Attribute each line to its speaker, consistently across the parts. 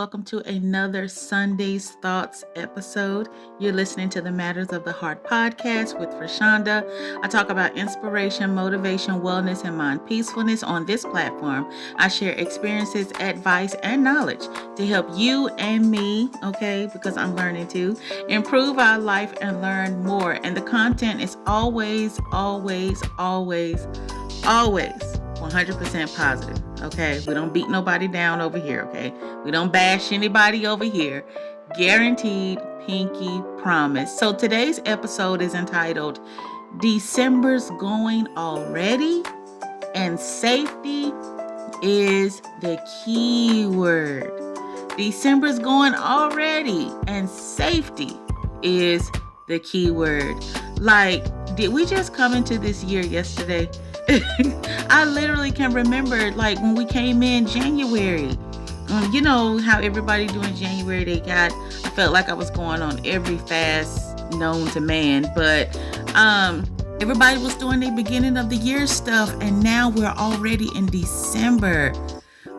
Speaker 1: welcome to another Sunday's Thoughts episode. You're listening to the Matters of the Heart podcast with Roshonda. I talk about inspiration, motivation, wellness, and mind peacefulness on this platform. I share experiences, advice, and knowledge to help you and me, because I'm learning to improve our life and learn more. And the content is always 100% positive. We don't beat nobody down over here. We don't bash anybody over here. Guaranteed, pinky promise. So today's episode is entitled December's Going Already, and safety is the key word. December's going already, and safety is the key word. Like, did we just come into this year yesterday? I literally can remember, like, when we came in January. You know how everybody doing January, I felt like I was going on every fast known to man, but everybody was doing the beginning of the year stuff, and now we're already in December.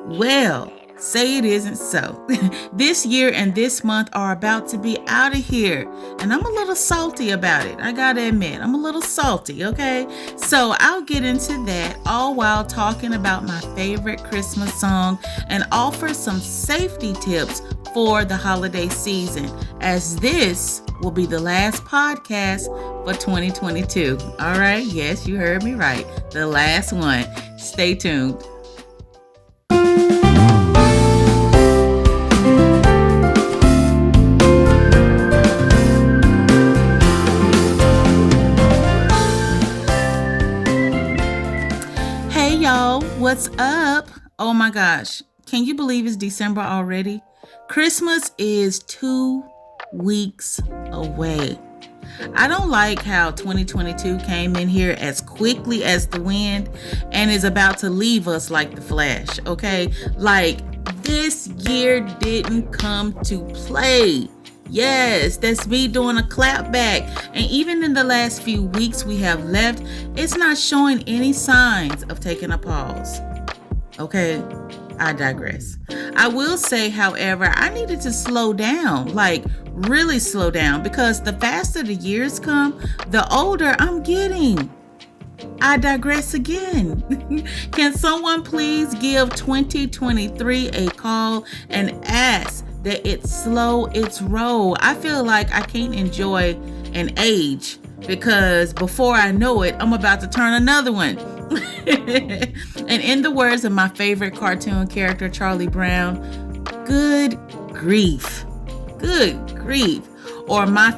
Speaker 1: Well, say it isn't so. This year and this month are about to be out of here, and I'm a little salty about it. I gotta admit, I'm a little salty, So I'll get into that all while talking about my favorite Christmas song and offer some safety tips for the holiday season, as this will be the last podcast for 2022. All right, yes, you heard me right. The last one. Stay tuned. What's up? Oh my gosh. Can you believe it's December already? Christmas is 2 weeks away. I don't like how 2022 came in here as quickly as the wind and is about to leave us like the Flash, Like, this year didn't come to play. Yes, that's me doing a clap back. And even in the last few weeks we have left, it's not showing any signs of taking a pause. I digress. I will say, however, I needed to slow down, like really slow down, because the faster the years come, the older I'm getting. I digress again. Can someone please give 2023 a call and ask that it slow its roll? I feel like I can't enjoy an age, because before I know it, I'm about to turn another one. And in the words of my favorite cartoon character, Charlie Brown, good grief. Or my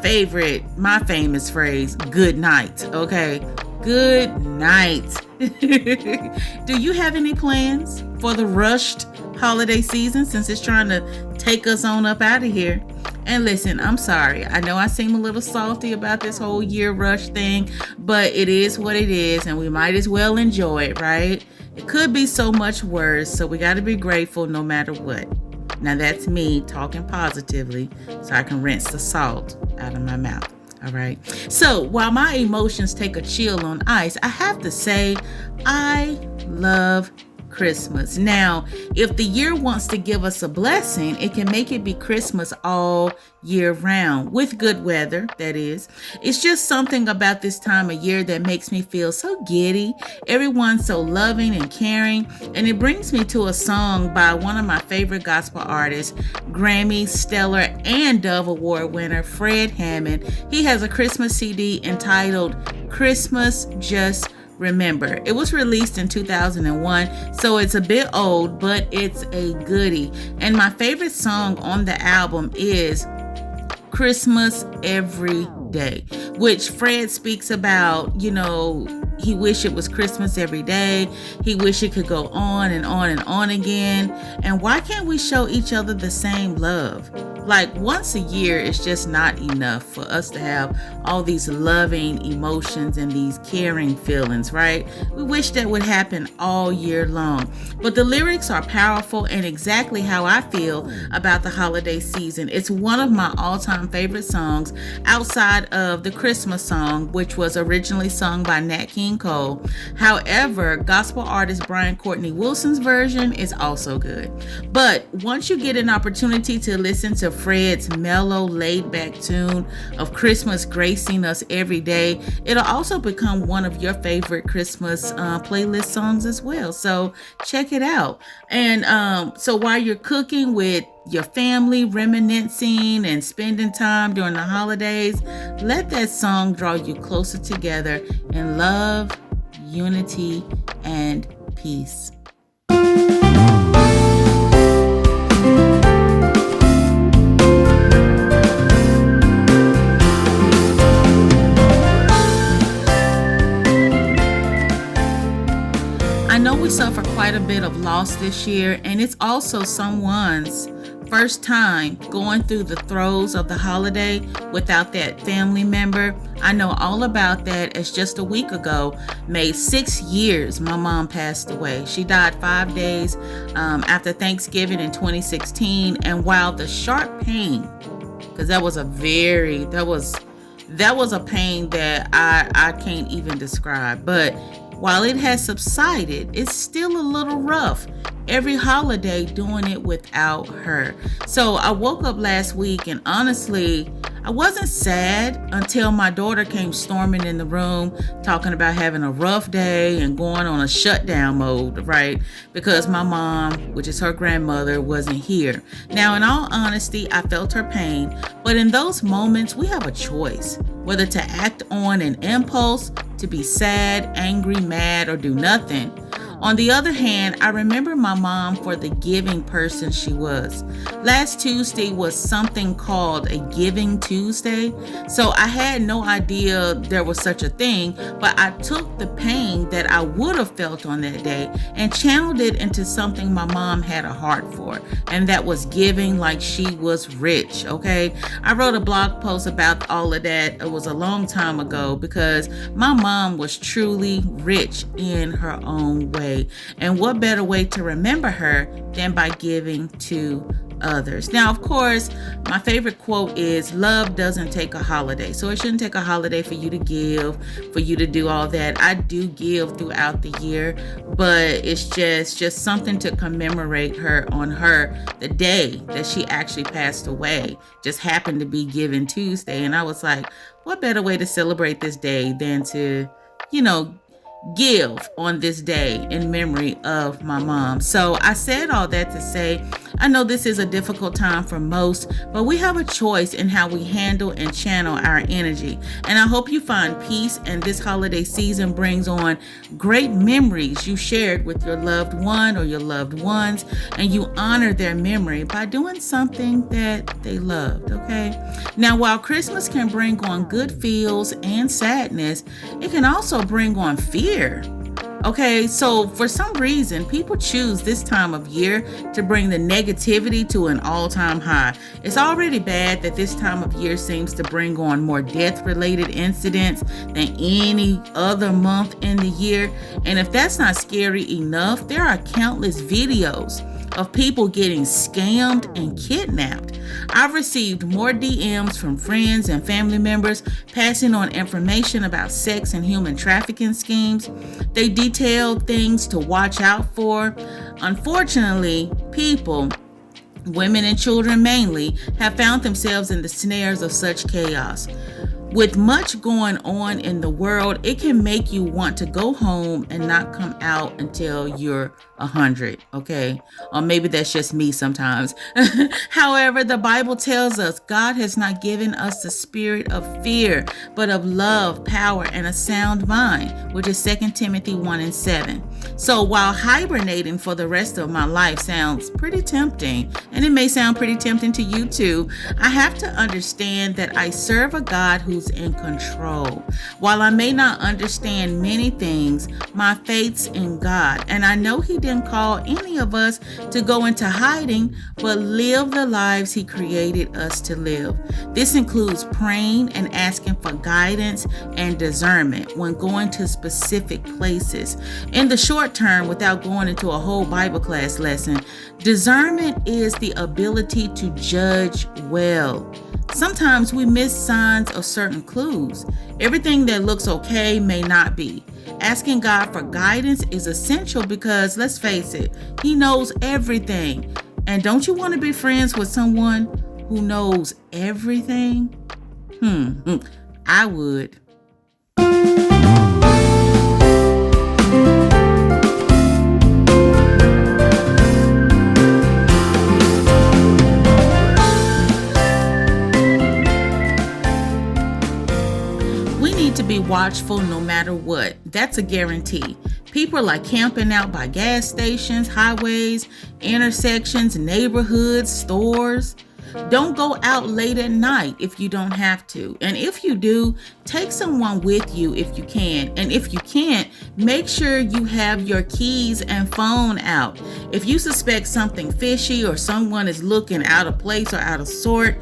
Speaker 1: famous phrase, good night. Good night. Do you have any plans for the rushed holiday season, since it's trying to take us on up out of here? And listen, I'm sorry. I know I seem a little salty about this whole year rush thing, but it is what it is, and we might as well enjoy it, right? It could be so much worse, so we got to be grateful no matter what. Now that's me talking positively so I can rinse the salt out of my mouth. All right. So while my emotions take a chill on ice, I have to say I love Christmas. Now, if the year wants to give us a blessing, it can make it be Christmas all year round, with good weather, that is. It's just something about this time of year that makes me feel so giddy. Everyone's so loving and caring, and it brings me to a song by one of my favorite gospel artists, Grammy, Stellar, and Dove Award winner Fred Hammond. He has a Christmas CD entitled Christmas Just Remember. It was released in 2001, so it's a bit old, but it's a goodie. And my favorite song on the album is Christmas Every Day, which Fred speaks about, he wish it was Christmas every day. He wish it could go on and on and on again. And why can't we show each other the same love? Like, once a year is just not not enough for us to have all these loving emotions and these caring feelings, right? We wish that would happen all year long. But the lyrics are powerful and exactly how I feel about the holiday season. It's one of my all-time favorite songs outside of the Christmas song, which was originally sung by Nat King Cole. However, gospel artist Brian Courtney Wilson's version is also good. But once you get an opportunity to listen to Fred's mellow, laid-back tune of Christmas gracing us every day, it'll also become one of your favorite Christmas playlist songs as well. So check it out. And so while you're cooking with your family, reminiscing and spending time during the holidays, let that song draw you closer together in love, unity, and peace. I know we suffer quite a bit of loss this year, and it's also someone's first time going through the throes of the holiday without that family member. I know all about that, as just a week ago made 6 years my mom passed away. She died 5 days after Thanksgiving in 2016, and while the sharp pain, because that was a pain that I can't even describe, but while it has subsided, it's still a little rough every holiday doing it without her. So I woke up last week and honestly, I wasn't sad until my daughter came storming in the room talking about having a rough day and going on a shutdown mode, right? Because my mom, which is her grandmother, wasn't here. Now, in all honesty, I felt her pain, but in those moments, we have a choice whether to act on an impulse, to be sad, angry, mad, or do nothing. On the other hand, I remember my mom for the giving person she was. Last Tuesday was something called a Giving Tuesday, so I had no idea there was such a thing, but I took the pain that I would have felt on that day and channeled it into something my mom had a heart for, and that was giving like she was rich, okay? I wrote a blog post about all of that. It was a long time ago because my mom was truly rich in her own way. And what better way to remember her than by giving to others? Now, of course, my favorite quote is, love doesn't take a holiday. So it shouldn't take a holiday for you to give, for you to do all that. I do give throughout the year, but it's just something to commemorate her on the day that she actually passed away. Just happened to be Giving Tuesday. And I was like, what better way to celebrate this day than to, give on this day in memory of my mom. So I said all that to say, I know this is a difficult time for most, but we have a choice in how we handle and channel our energy. And I hope you find peace, and this holiday season brings on great memories you shared with your loved one or your loved ones, and you honor their memory by doing something that they loved, okay? Now, while Christmas can bring on good feels and sadness, it can also bring on fear. Okay, so for some reason, people choose this time of year to bring the negativity to an all-time high. It's already bad that this time of year seems to bring on more death-related incidents than any other month in the year. And if that's not scary enough, there are countless videos of people getting scammed and kidnapped. I've received more DMs from friends and family members passing on information about sex and human trafficking schemes. They detailed things to watch out for. Unfortunately, people, women and children mainly, have found themselves in the snares of such chaos. With much going on in the world, it can make you want to go home and not come out until you're 100, okay? Or maybe that's just me sometimes. However, the Bible tells us God has not given us the spirit of fear, but of love, power, and a sound mind, which is 2 Timothy 1:7. So while hibernating for the rest of my life sounds pretty tempting, and it may sound pretty tempting to you too, I have to understand that I serve a God who's in control. While I may not understand many things, my faith's in God, and I know He didn't call any of us to go into hiding, but live the lives He created us to live. This includes praying and asking for guidance and discernment when going to specific places. In the short term, without going into a whole Bible class lesson, discernment is the ability to judge well. Sometimes we miss signs of certain clues. Everything that looks okay may not be. Asking God for guidance is essential because, let's face it, He knows everything. And don't you want to be friends with someone who knows everything? I would. To be watchful no matter what. That's a guarantee. People are like camping out by gas stations, highways, intersections, neighborhoods, stores. Don't go out late at night if you don't have to. And if you do, take someone with you if you can. And if you can't, make sure you have your keys and phone out. If you suspect something fishy or someone is looking out of place or out of sort,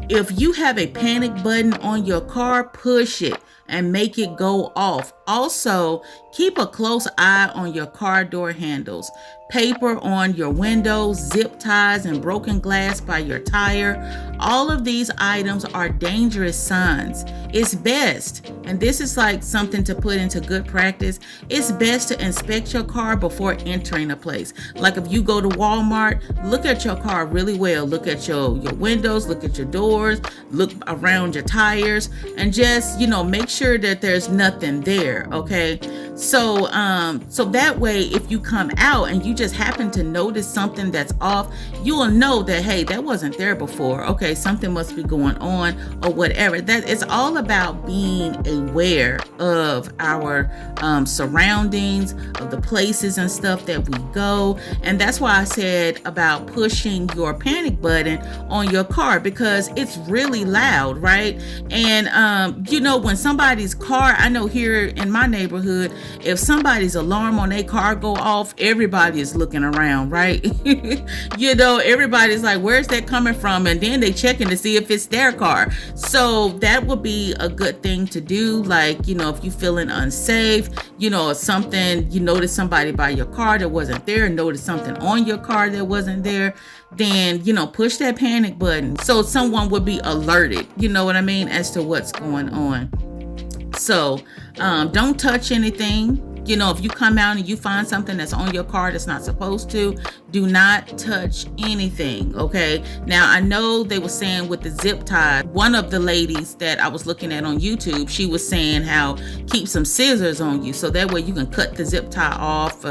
Speaker 1: if you have a panic button on your car, push it and make it go off. Also, keep a close eye on your car door handles, paper on your windows, zip ties, and broken glass by your tire. All of these items are dangerous signs. It's best, and this is like something to put into good practice, it's best to inspect your car before entering a place. Like if you go to Walmart, look at your car really well. Look at your windows, look at your doors, look around your tires, and just, make sure that there's nothing there, okay? So that way, if you come out and you just happen to notice something that's off, you will know that, hey, that wasn't there before. Okay, something must be going on or whatever. That it's all about being aware of our surroundings, of the places and stuff that we go. And that's why I said about pushing your panic button on your car, because it's really loud, right? And when somebody's car, I know here in my neighborhood, if somebody's alarm on their car go off, everybody is looking around, right? Everybody's like, where's that coming from? And then they checking to see if it's their car. So that would be a good thing to do. Like, if you're feeling unsafe, or something, you notice somebody by your car that wasn't there, notice something on your car that wasn't there, then, push that panic button so someone would be alerted, as to what's going on. So don't touch anything. If you come out and you find something that's on your car that's not supposed to, do not touch anything, okay? Now, I know they were saying with the zip tie, one of the ladies that I was looking at on YouTube, she was saying how keep some scissors on you so that way you can cut the zip tie off.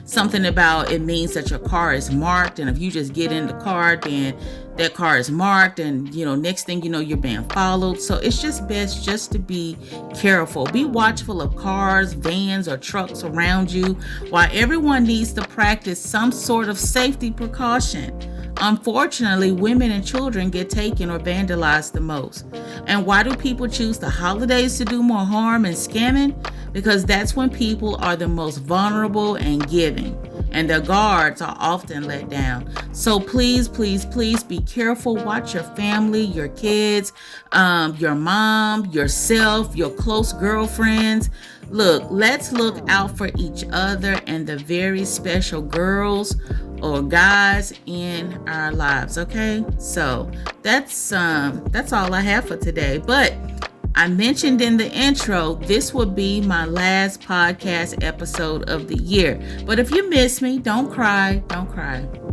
Speaker 1: Something about it means that your car is marked, and if you just get in the car, then that car is marked, and next thing you know, you're being followed. So it's just best just to be careful. Be watchful of cars, vans, or trucks around you. While everyone needs to practice some sort of safety precaution, unfortunately, women and children get taken or vandalized the most. And why do people choose the holidays to do more harm and scamming? Because that's when people are the most vulnerable and giving, and their guards are often let down. So please, please, please be careful. Watch your family, your kids, your mom, yourself, your close girlfriends. Let's look out for each other and the very special girls or guys in our lives, okay? So that's all I have for today. But I mentioned in the intro, this will be my last podcast episode of the year. But if you miss me, don't cry.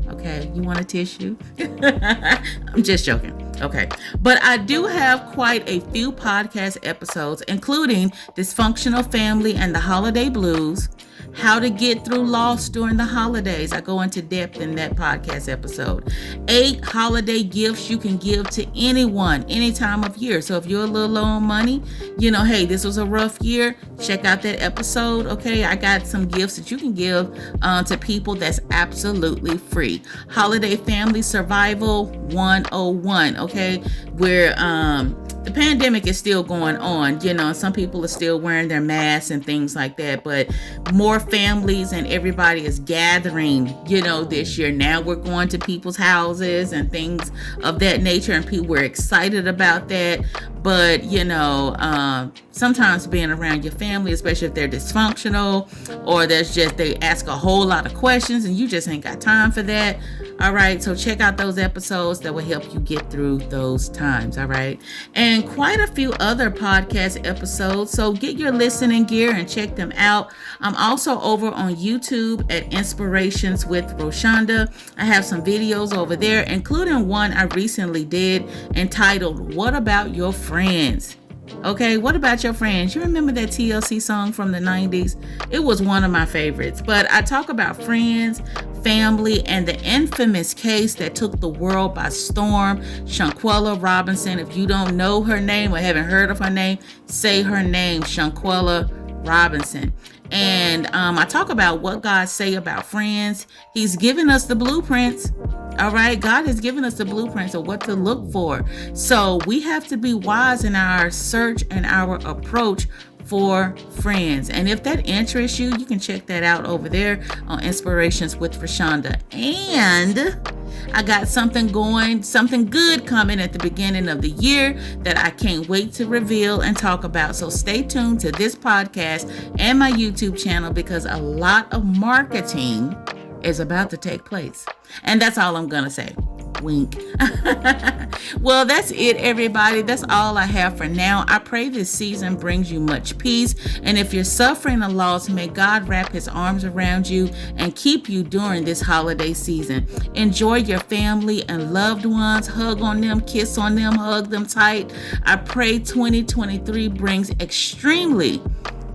Speaker 1: Okay, you want a tissue? I'm just joking. Okay, but I do have quite a few podcast episodes, including Dysfunctional Family and the Holiday Blues, how to get through loss during the holidays. I go into depth in that podcast episode. 8 holiday gifts you can give to anyone, any time of year. So if you're a little low on money, hey, this was a rough year, check out that episode. Okay, I got some gifts that you can give to people that's absolutely free. Holiday family survival 101. Okay, where the pandemic is still going on. Some people are still wearing their masks and things like that, but more families and everybody is gathering, this year. Now we're going to people's houses and things of that nature, and people were excited about that. But, sometimes being around your family, especially if they're dysfunctional or they ask a whole lot of questions and you just ain't got time for that. All right. So check out those episodes that will help you get through those times. All right. And quite a few other podcast episodes. So get your listening gear and check them out. I'm also over on YouTube at Inspirations with Roshonda. I have some videos over there, including one I recently did entitled, What About Your Friends? Okay, what about your friends? You remember that TLC song from the 90s? It was one of my favorites. But I talk about friends, family, and the infamous case that took the world by storm, Shanquella Robinson. If you don't know her name or haven't heard of her name, say her name, Shanquella Robinson. And I talk about what God say about friends. He's given us the blueprints. All right. God has given us the blueprints of what to look for. So we have to be wise in our search and our approach for friends. And if that interests you, you can check that out over there on Inspirations with Roshonda. And I got something good coming at the beginning of the year that I can't wait to reveal and talk about. So stay tuned to this podcast and my YouTube channel, because a lot of marketing is about to take place. And that's all I'm going to say. Wink. Well, that's it, everybody. That's all I have for now. I pray this season brings you much peace. And if you're suffering a loss, may God wrap his arms around you and keep you during this holiday season. Enjoy your family and loved ones. Hug on them, kiss on them, hug them tight. I pray 2023 brings extremely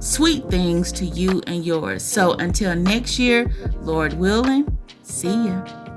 Speaker 1: sweet things to you and yours. So until next year, Lord willing, see ya.